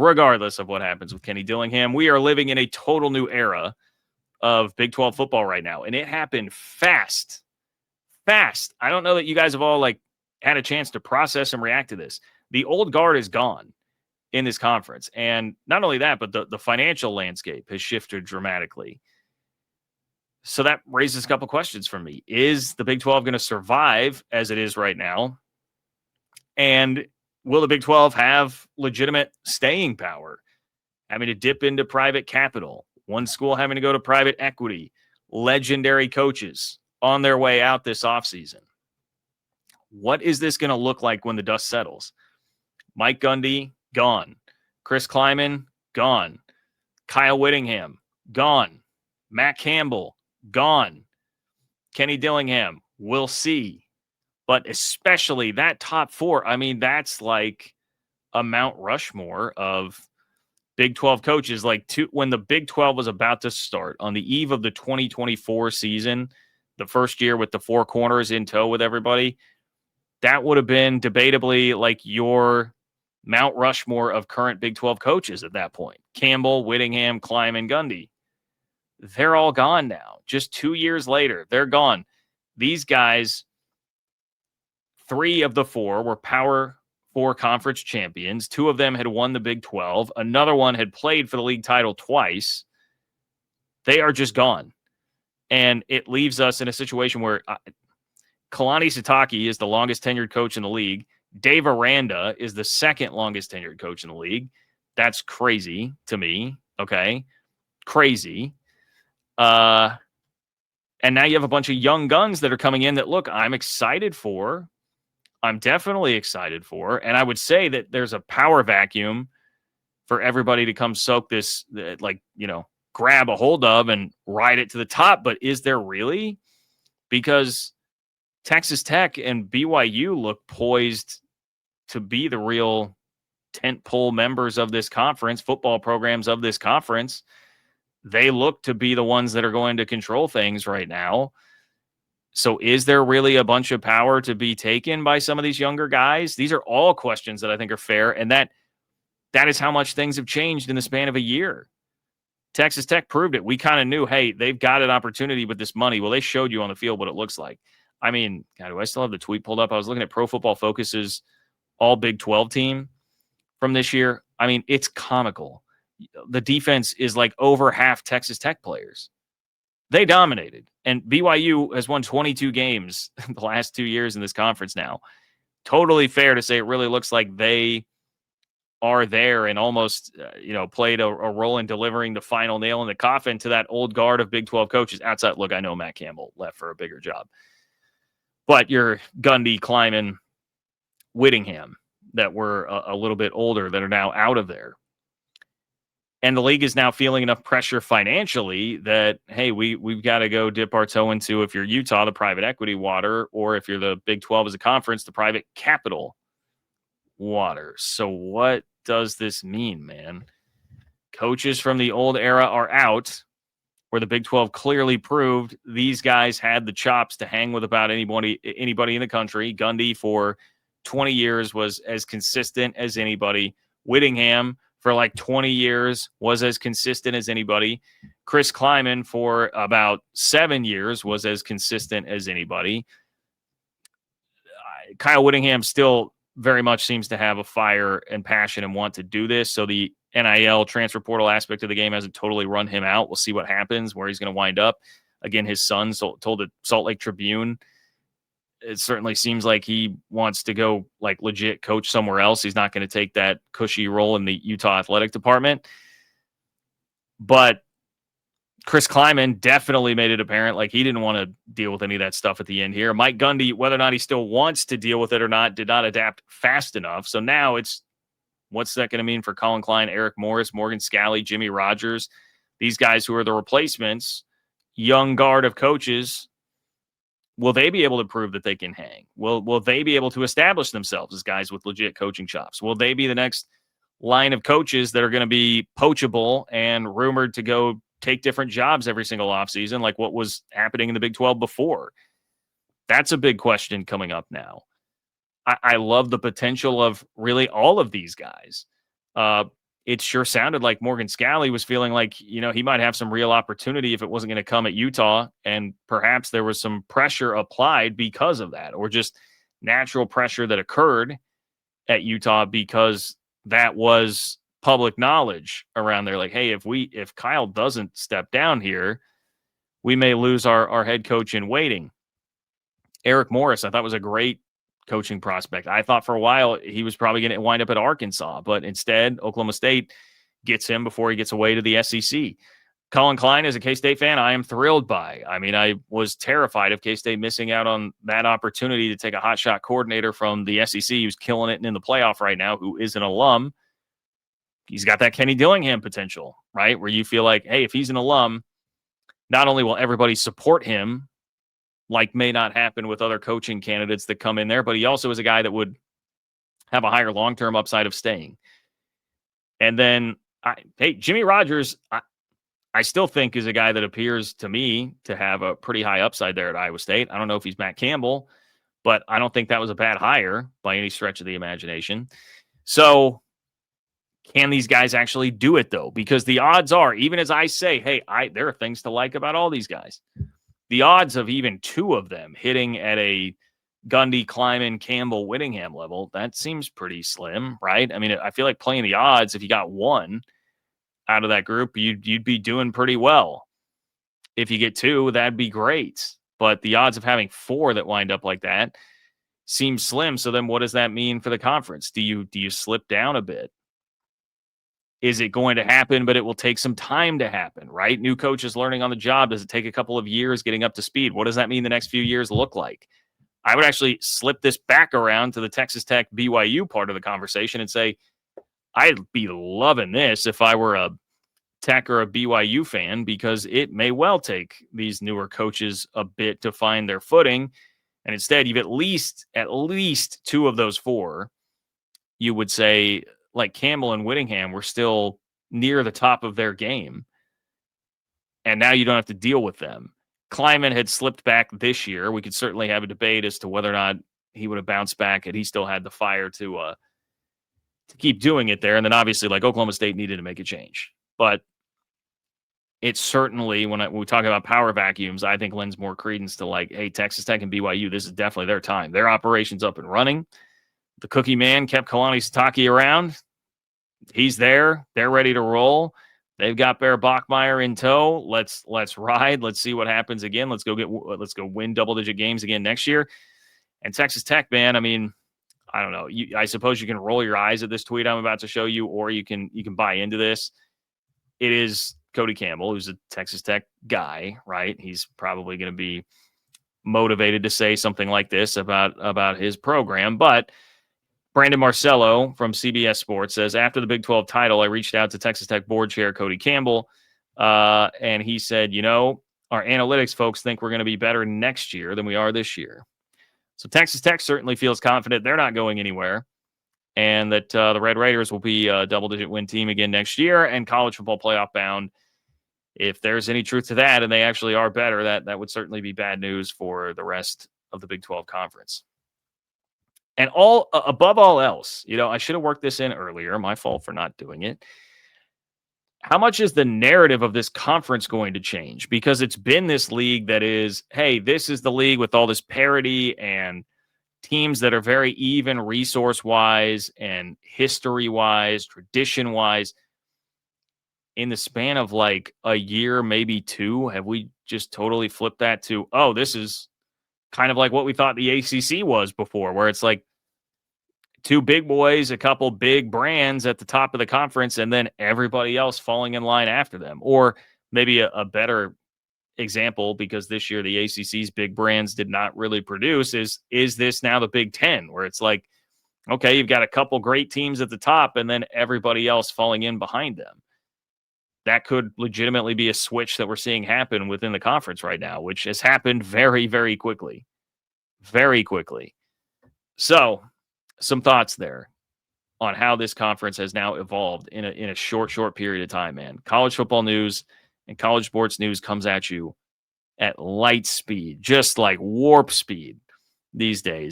regardless of what happens with Kenny Dillingham, we are living in a total new era of Big 12 football right now. And it happened fast. I don't know that you guys have all had a chance to process and react to this. The old guard is gone in this conference. And not only that, but the financial landscape has shifted dramatically. So that raises a couple questions for me. Is the Big 12 going to survive as it is right now? And will the Big 12 have legitimate staying power? Having to dip into private capital, one school having to go to private equity, legendary coaches on their way out this offseason. What is this going to look like when the dust settles? Mike Gundy, gone. Chris Klieman, gone. Kyle Whittingham, gone. Matt Campbell, gone. Kenny Dillingham, we'll see. But especially that top four, I mean, that's like a Mount Rushmore of Big 12 coaches. When the Big 12 was about to start on the eve of the 2024 season, the first year with the four corners in tow with everybody, that would have been debatably like your Mount Rushmore of current Big 12 coaches at that point. Campbell, Whittingham, Klieman, Gundy. They're all gone now. Just 2 years later, they're gone. These guys, 3 of the 4 were Power 4 conference champions. 2 of them had won the Big 12. Another one had played for the league title twice. They are just gone. And it leaves us in a situation where Kalani Sitake is the longest tenured coach in the league. Dave Aranda is the second longest tenured coach in the league. That's crazy to me. Okay. Crazy. And now you have a bunch of young guns that are coming in that, look, I'm excited for. I'm definitely excited for. And I would say that there's a power vacuum for everybody to come soak this, grab a hold of and ride it to the top. But is there really? Because Texas Tech and BYU look poised to be the real tentpole members of this conference, football programs of this conference. They look to be the ones that are going to control things right now. So is there really a bunch of power to be taken by some of these younger guys? These are all questions that I think are fair. And that is how much things have changed in the span of a year. Texas Tech proved it. We kind of knew, hey, they've got an opportunity with this money. Well, they showed you on the field what it looks like. I mean, God, do I still have the tweet pulled up? I was looking at Pro Football Focus's all Big 12 team from this year. I mean, it's comical. The defense is like over half Texas Tech players. They dominated. And BYU has won 22 games the last 2 years in this conference now. Totally fair to say it really looks like they are there and almost, played a role in delivering the final nail in the coffin to that old guard of Big 12 coaches. Outside, look, I know Matt Campbell left for a bigger job. But you're Gundy, Klieman, Whittingham that were a little bit older that are now out of there. And the league is now feeling enough pressure financially that, hey, we've got to go dip our toe into, if you're Utah, the private equity water, or if you're the Big 12 as a conference, the private capital water. So what does this mean, man? Coaches from the old era are out, where the Big 12 clearly proved these guys had the chops to hang with about anybody in the country. Gundy for 20 years was as consistent as anybody. Whittingham for like 20 years was as consistent as anybody. Chris Klieman for about 7 years was as consistent as anybody. Kyle Whittingham still very much seems to have a fire and passion and want to do this. So the NIL transfer portal aspect of the game hasn't totally run him out. We'll see what happens, where he's going to wind up. Again, his son told the Salt Lake Tribune, it certainly seems like he wants to go like legit coach somewhere else. He's not going to take that cushy role in the Utah athletic department. But Chris Klieman definitely made it apparent like he didn't want to deal with any of that stuff at the end here. Mike Gundy, whether or not he still wants to deal with it or not, did not adapt fast enough. So now it's, what's that going to mean for Collin Klein, Eric Morris, Morgan Scalley, Jimmy Rogers, these guys who are the replacements, young guard of coaches? Will they be able to prove that they can hang? Will they be able to establish themselves as guys with legit coaching chops? Will they be the next line of coaches that are going to be poachable and rumored to go take different jobs every single offseason, like what was happening in the Big 12 before? That's a big question coming up now. I love the potential of really all of these guys. it sure sounded like Morgan Scalley was feeling like, he might have some real opportunity if it wasn't going to come at Utah. And perhaps there was some pressure applied because of that, or just natural pressure that occurred at Utah because that was public knowledge around there. Like, hey, if Kyle doesn't step down here, we may lose our head coach in waiting. Eric Morris, I thought, was a great coaching prospect. I thought for a while he was probably going to wind up at Arkansas, but instead Oklahoma State gets him before he gets away to the SEC. Collin Klein, as a K-State fan, I am thrilled by. I mean, I was terrified of K-State missing out on that opportunity to take a hotshot coordinator from the SEC who's killing it in the playoff right now, who is an alum. He's got that Kenny Dillingham potential, right? Where you feel like, hey, if he's an alum, not only will everybody support him, like may not happen with other coaching candidates that come in there, but he also is a guy that would have a higher long-term upside of staying. And then, Jimmy Rogers, I still think is a guy that appears to me to have a pretty high upside there at Iowa State. I don't know if he's Matt Campbell, but I don't think that was a bad hire by any stretch of the imagination. So can these guys actually do it, though? Because the odds are, even as I say, hey, there are things to like about all these guys. The odds of even two of them hitting at a Gundy, Klieman, Campbell, Whittingham level, that seems pretty slim, right? I mean, I feel like playing the odds, if you got one out of that group, you'd be doing pretty well. If you get two, that'd be great. But the odds of having four that wind up like that seems slim. So then what does that mean for the conference? Do you slip down a bit? Is it going to happen, but it will take some time to happen, right? New coaches learning on the job. Does it take a couple of years getting up to speed? What does that mean the next few years look like? I would actually slip this back around to the Texas Tech BYU part of the conversation and say, I'd be loving this if I were a Tech or a BYU fan, because it may well take these newer coaches a bit to find their footing. And instead, you've at least two of those four, you would say, like Campbell and Whittingham, were still near the top of their game. And now you don't have to deal with them. Klieman had slipped back this year. We could certainly have a debate as to whether or not he would have bounced back and he still had the fire to keep doing it there. And then obviously, like, Oklahoma State needed to make a change. But it's certainly, when we talk about power vacuums, I think lends more credence to, like, hey, Texas Tech and BYU, this is definitely their time. Their operation's up and running. The cookie man kept Kalani Sitake around. He's there. They're ready to roll. They've got Bear Bachmeier in tow. Let's ride. Let's see what happens again. Let's go win double-digit games again next year. And Texas Tech, man, I mean, I don't know. I suppose you can roll your eyes at this tweet I'm about to show you, or you can buy into this. It is Cody Campbell, who's a Texas Tech guy, right? He's probably going to be motivated to say something like this about his program, but Brandon Marcello from CBS Sports says, after the Big 12 title, I reached out to Texas Tech board chair Cody Campbell, and he said, our analytics folks think we're going to be better next year than we are this year. So Texas Tech certainly feels confident they're not going anywhere, and that the Red Raiders will be a double-digit win team again next year, and college football playoff bound. If there's any truth to that, and they actually are better, that would certainly be bad news for the rest of the Big 12 conference. And above all else, I should have worked this in earlier. My fault for not doing it. How much is the narrative of this conference going to change? Because it's been this league that is, hey, this is the league with all this parity and teams that are very even resource-wise and history-wise, tradition-wise. In the span of like a year, maybe two, have we just totally flipped that to, oh, this is kind of like what we thought the ACC was before, where it's like two big boys, a couple big brands at the top of the conference, and then everybody else falling in line after them. Or maybe a better example, because this year the ACC's big brands did not really produce, is this now the Big Ten, where it's like, okay, you've got a couple great teams at the top and then everybody else falling in behind them. That could legitimately be a switch that we're seeing happen within the conference right now, which has happened very, very quickly. Very quickly. So, some thoughts there on how this conference has now evolved in a short period of time, man. College football news and college sports news comes at you at light speed, just like warp speed these days.